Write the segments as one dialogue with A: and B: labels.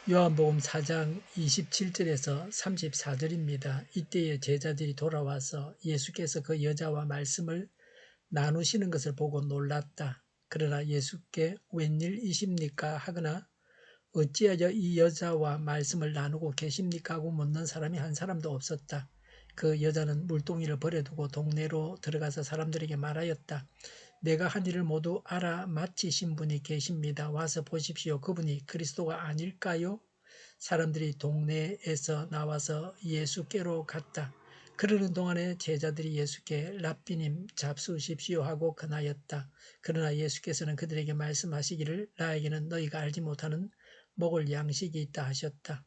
A: 요한복음 4장 27절에서 34절입니다. 이때에 제자들이 돌아와서 예수께서 그 여자와 말씀을 나누시는 것을 보고 놀랐다. 그러나 예수께 웬일이십니까 하거나 어찌하여 이 여자와 말씀을 나누고 계십니까 하고 묻는 사람이 한 사람도 없었다. 그 여자는 물동이를 버려두고 동네로 들어가서 사람들에게 말하였다. 내가 한 일을 모두 알아맞히신 분이 계십니다. 와서 보십시오. 그분이 그리스도가 아닐까요? 사람들이 동네에서 나와서 예수께로 갔다. 그러는 동안에 제자들이 예수께 랍비님 잡수십시오 하고 권하였다. 그러나 예수께서는 그들에게 말씀하시기를 나에게는 너희가 알지 못하는 먹을 양식이 있다 하셨다.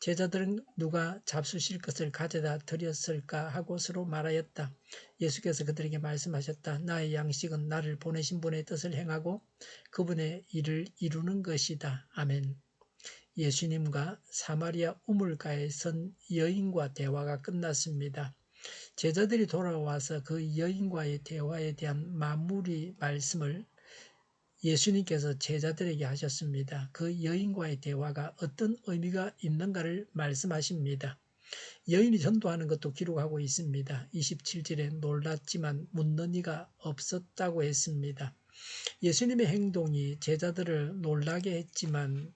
A: 제자들은 누가 잡수실 것을 가져다 드렸을까 하고 서로 말하였다. 예수께서 그들에게 말씀하셨다. 나의 양식은 나를 보내신 분의 뜻을 행하고 그분의 일을 이루는 것이다. 아멘. 예수님과 사마리아 우물가에 선 여인과 대화가 끝났습니다. 제자들이 돌아와서 그 여인과의 대화에 대한 마무리 말씀을 예수님께서 제자들에게 하셨습니다. 그 여인과의 대화가 어떤 의미가 있는가를 말씀하십니다. 여인이 전도하는 것도 기록하고 있습니다. 27절에 놀랐지만 묻는 이가 없었다고 했습니다. 예수님의 행동이 제자들을 놀라게 했지만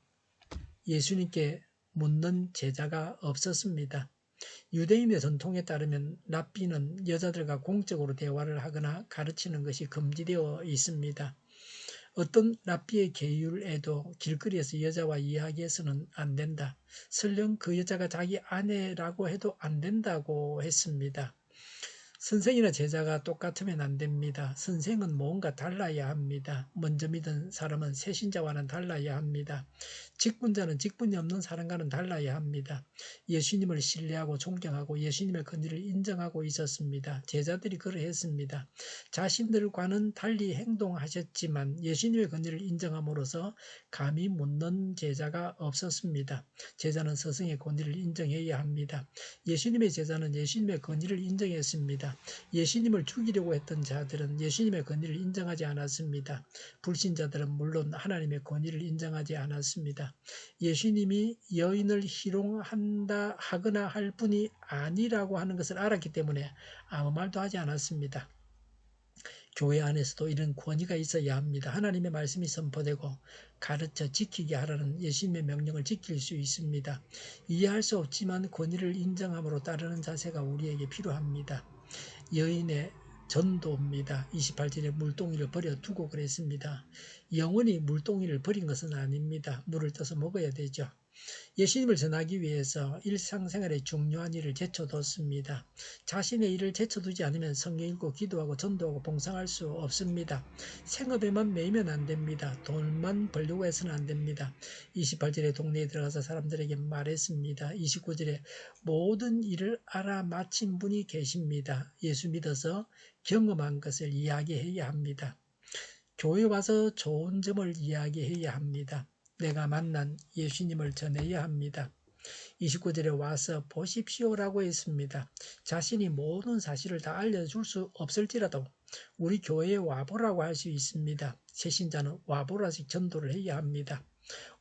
A: 예수님께 묻는 제자가 없었습니다. 유대인의 전통에 따르면 랍비는 여자들과 공적으로 대화를 하거나 가르치는 것이 금지되어 있습니다. 어떤 랍비의 계율에도 길거리에서 여자와 이야기해서는 안 된다. 설령 그 여자가 자기 아내라고 해도 안 된다고 했습니다. 선생이나 제자가 똑같으면 안 됩니다. 선생은 뭔가 달라야 합니다. 먼저 믿은 사람은 새신자와는 달라야 합니다. 직분자는 직분이 없는 사람과는 달라야 합니다. 예수님을 신뢰하고 존경하고 예수님의 권위를 인정하고 있었습니다. 제자들이 그러했습니다. 자신들과는 달리 행동하셨지만 예수님의 권위를 인정함으로써 감히 묻는 제자가 없었습니다. 제자는 스승의 권위를 인정해야 합니다. 예수님의 제자는 예수님의 권위를 인정했습니다. 예수님을 죽이려고 했던 자들은 예수님의 권위를 인정하지 않았습니다. 불신자들은 물론 하나님의 권위를 인정하지 않았습니다. 예수님이 여인을 희롱한다 하거나 할 분이 아니라고 하는 것을 알았기 때문에 아무 말도 하지 않았습니다. 교회 안에서도 이런 권위가 있어야 합니다. 하나님의 말씀이 선포되고 가르쳐 지키게 하라는 예수님의 명령을 지킬 수 있습니다. 이해할 수 없지만 권위를 인정함으로 따르는 자세가 우리에게 필요합니다. 여인의 전도입니다. 28절에 물동이를 버려두고 그랬습니다. 영원히 물동이를 버린 것은 아닙니다. 물을 떠서 먹어야 되죠. 예수님을 전하기 위해서 일상생활에 중요한 일을 제쳐뒀습니다. 자신의 일을 제쳐두지 않으면 성경 읽고 기도하고 전도하고 봉사할 수 없습니다. 생업에만 매이면 안 됩니다. 돈만 벌려고 해서는 안 됩니다. 28절에 동네에 들어가서 사람들에게 말했습니다. 29절에 모든 일을 알아맞힌 분이 계십니다. 예수 믿어서 경험한 것을 이야기해야 합니다. 교회 와서 좋은 점을 이야기해야 합니다. 내가 만난 예수님을 전해야 합니다. 29절에 와서 보십시오라고 했습니다. 자신이 모든 사실을 다 알려줄 수 없을지라도 우리 교회에 와보라고 할 수 있습니다. 새신자는 와보라식 전도를 해야 합니다.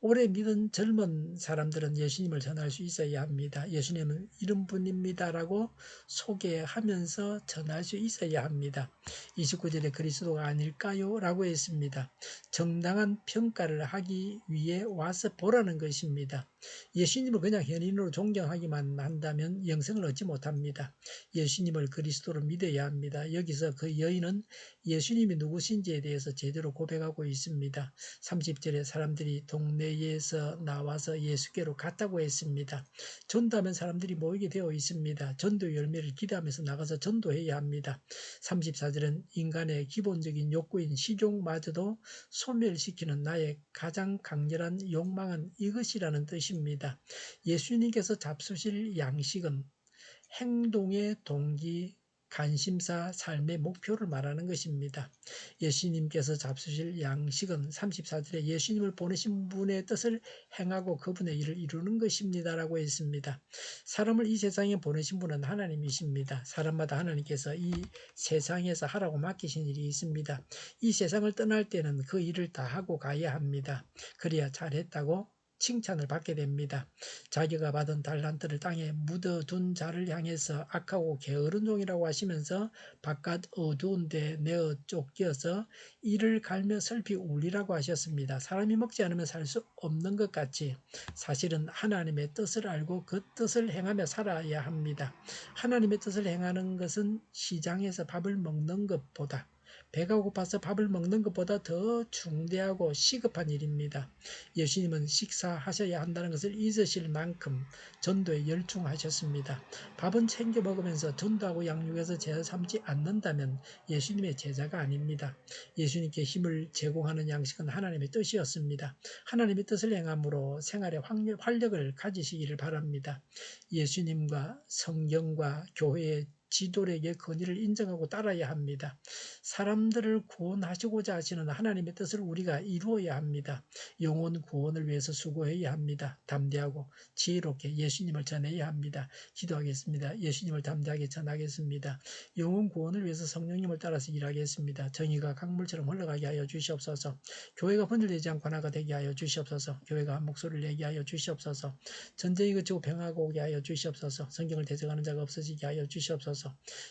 A: 오래 믿은 젊은 사람들은 예수님을 전할 수 있어야 합니다. 예수님은 이런 분입니다라고 소개하면서 전할 수 있어야 합니다. 29절에 그리스도가 아닐까요? 라고 했습니다. 정당한 평가를 하기 위해 와서 보라는 것입니다. 예수님을 그냥 현인으로 존경하기만 한다면 영생을 얻지 못합니다. 예수님을 그리스도로 믿어야 합니다. 여기서 그 여인은 예수님이 누구신지에 대해서 제대로 고백하고 있습니다. 30절에 사람들이 동네에서 나와서 예수께로 갔다고 했습니다. 전도하면 사람들이 모이게 되어 있습니다. 전도 열매를 기대하면서 나가서 전도해야 합니다. 34절은 인간의 기본적인 욕구인 식욕마저도 소멸시키는 나의 가장 강렬한 욕망은 이것이라는 뜻입니다. 예수님께서 잡수실 양식은 행동의 동기, 관심사, 삶의 목표를 말하는 것입니다. 예수님께서 잡수실 양식은 34절에 예수님을 보내신 분의 뜻을 행하고 그분의 일을 이루는 것입니다라고 했습니다. 사람을 이 세상에 보내신 분은 하나님이십니다. 사람마다 하나님께서 이 세상에서 하라고 맡기신 일이 있습니다. 이 세상을 떠날 때는 그 일을 다 하고 가야 합니다. 그래야 잘했다고 칭찬을 받게 됩니다. 자기가 받은 달란트를 땅에 묻어둔 자를 향해서 악하고 게으른 종이라고 하시면서 바깥 어두운 데 내어 쫓겨서 이를 갈며 슬피 울리라고 하셨습니다. 사람이 먹지 않으면 살 수 없는 것 같이 사실은 하나님의 뜻을 알고 그 뜻을 행하며 살아야 합니다. 하나님의 뜻을 행하는 것은 시장에서 밥을 먹는 것보다, 배가 고파서 밥을 먹는 것보다 더 중대하고 시급한 일입니다. 예수님은 식사하셔야 한다는 것을 잊으실 만큼 전도에 열중하셨습니다. 밥은 챙겨 먹으면서 전도하고 양육해서 제자 삼지 않는다면 예수님의 제자가 아닙니다. 예수님께 힘을 제공하는 양식은 하나님의 뜻이었습니다. 하나님의 뜻을 행함으로 생활에 활력을 가지시기를 바랍니다. 예수님과 성경과 교회의 지도력의 권위를 인정하고 따라야 합니다. 사람들을 구원하시고자 하시는 하나님의 뜻을 우리가 이루어야 합니다. 영혼 구원을 위해서 수고해야 합니다. 담대하고 지혜롭게 예수님을 전해야 합니다. 기도하겠습니다. 예수님을 담대하게 전하겠습니다. 영혼 구원을 위해서 성령님을 따라서 일하겠습니다. 정의가 강물처럼 흘러가게 하여 주시옵소서. 교회가 분열되지 않고 하나가 되게 하여 주시옵소서. 교회가 한 목소리를 내게 하여 주시옵소서. 전쟁이 그치고 평화가 오게 하여 주시옵소서. 성경을 대적하는 자가 없어지게 하여 주시옵소서.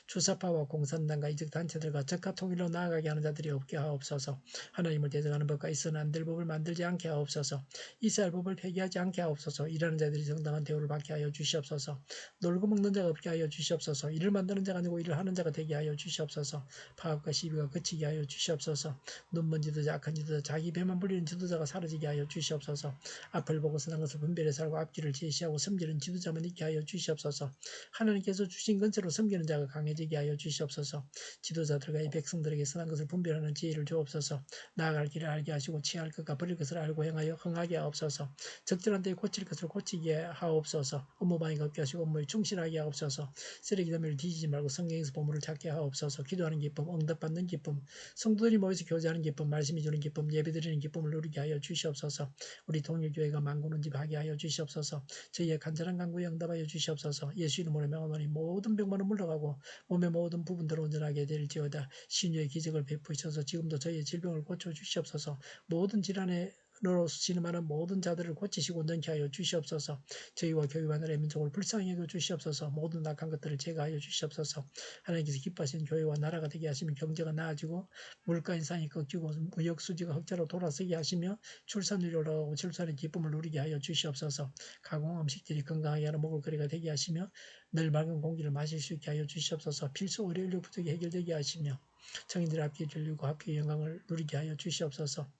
A: 주사파와 공산당과 이적 단체들과 적합 통일로 나아가게 하는 자들이 없게 하옵소서. 하나님을 대적하는 법과 있어는 안 될 법을 만들지 않게 하옵소서. 이스라엘 법을 폐기하지 않게 하옵소서. 일하는 자들이 정당한 대우를 받게 하여 주시옵소서. 놀고 먹는 자가 없게 하여 주시옵소서. 일을 만드는 자가 아니고 일을 하는 자가 되게 하여 주시옵소서. 파업과 시비가 그치게 하여 주시옵소서. 눈먼 지도자, 악한 지도자, 자기 배만 불리는 지도자가 사라지게 하여 주시옵소서. 앞을 보고 선한 것을 분별해 살고 앞길을 제시하고 섬기는 지도자만 있게 하여 주시옵소서. 하나님께서 주신 건세로 섬기는 자가 강해지게 하여 주시옵소서. 지도자들과 이 백성들에게 선한 것을 분별하는 지혜를 주옵소서. 나아갈 길을 알게 하시고 취할 것과 버릴 것을 알고 행하여 흥하게 하옵소서. 적절한 때에 고칠 것을 고치게 하옵소서. 업무방해가 없게 하시고 업무에 충실하게 하옵소서. 쓰레기 더미를 뒤지지 말고 성경에서 보물을 찾게 하옵소서. 기도하는 기쁨, 응답받는 기쁨, 성도들이 모여서 교제하는 기쁨, 말씀이 주는 기쁨, 예배드리는 기쁨을 누리게 하여 주시옵소서. 우리 동일교회가 만구는 집 하게 하여 주시옵소서. 저희의 간절한 간구에 응답하여 주시옵소서. 예수 이름으로 명하노니 모든 병만은 물러가고 몸의 모든 부분들을 온전하게 될지어다. 신유의 기적을 베푸셔서 지금도 저희의 질병을 고쳐주시옵소서. 모든 질환에 너로 신음하는 모든 자들을 고치시고 능케 하여 주시옵소서. 저희와 교회와 나라의 민족을 불쌍히 여겨 주시옵소서. 모든 악한 것들을 제거하여 주시옵소서. 하나님께서 기뻐하시는 교회와 나라가 되게 하시며 경제가 나아지고 물가 인상이 꺾이고 무역 수지가 흑자로 돌아서게 하시며 출산율이 올라가고 출산의 기쁨을 누리게 하여 주시옵소서. 가공 음식들이 건강하게 하는 먹을거리가 되게 하시며 늘 맑은 공기를 마실 수 있게 하여 주시옵소서. 필수 의료 인력 부족이 해결되게 하시며 청인들의 합계 진료고 합계 영광을 누리게 하여 주시옵소서.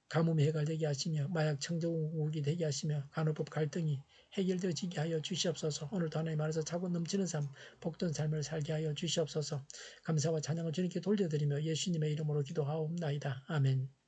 A: 가뭄이 해결되게 하시며 마약 청정국이 되게 하시며 간호법 갈등이 해결되어지게 하여 주시옵소서. 오늘도 하나님 안에서 차고 넘치는 삶, 복된 삶을 살게 하여 주시옵소서. 감사와 찬양을 주님께 돌려드리며 예수님의 이름으로 기도하옵나이다. 아멘.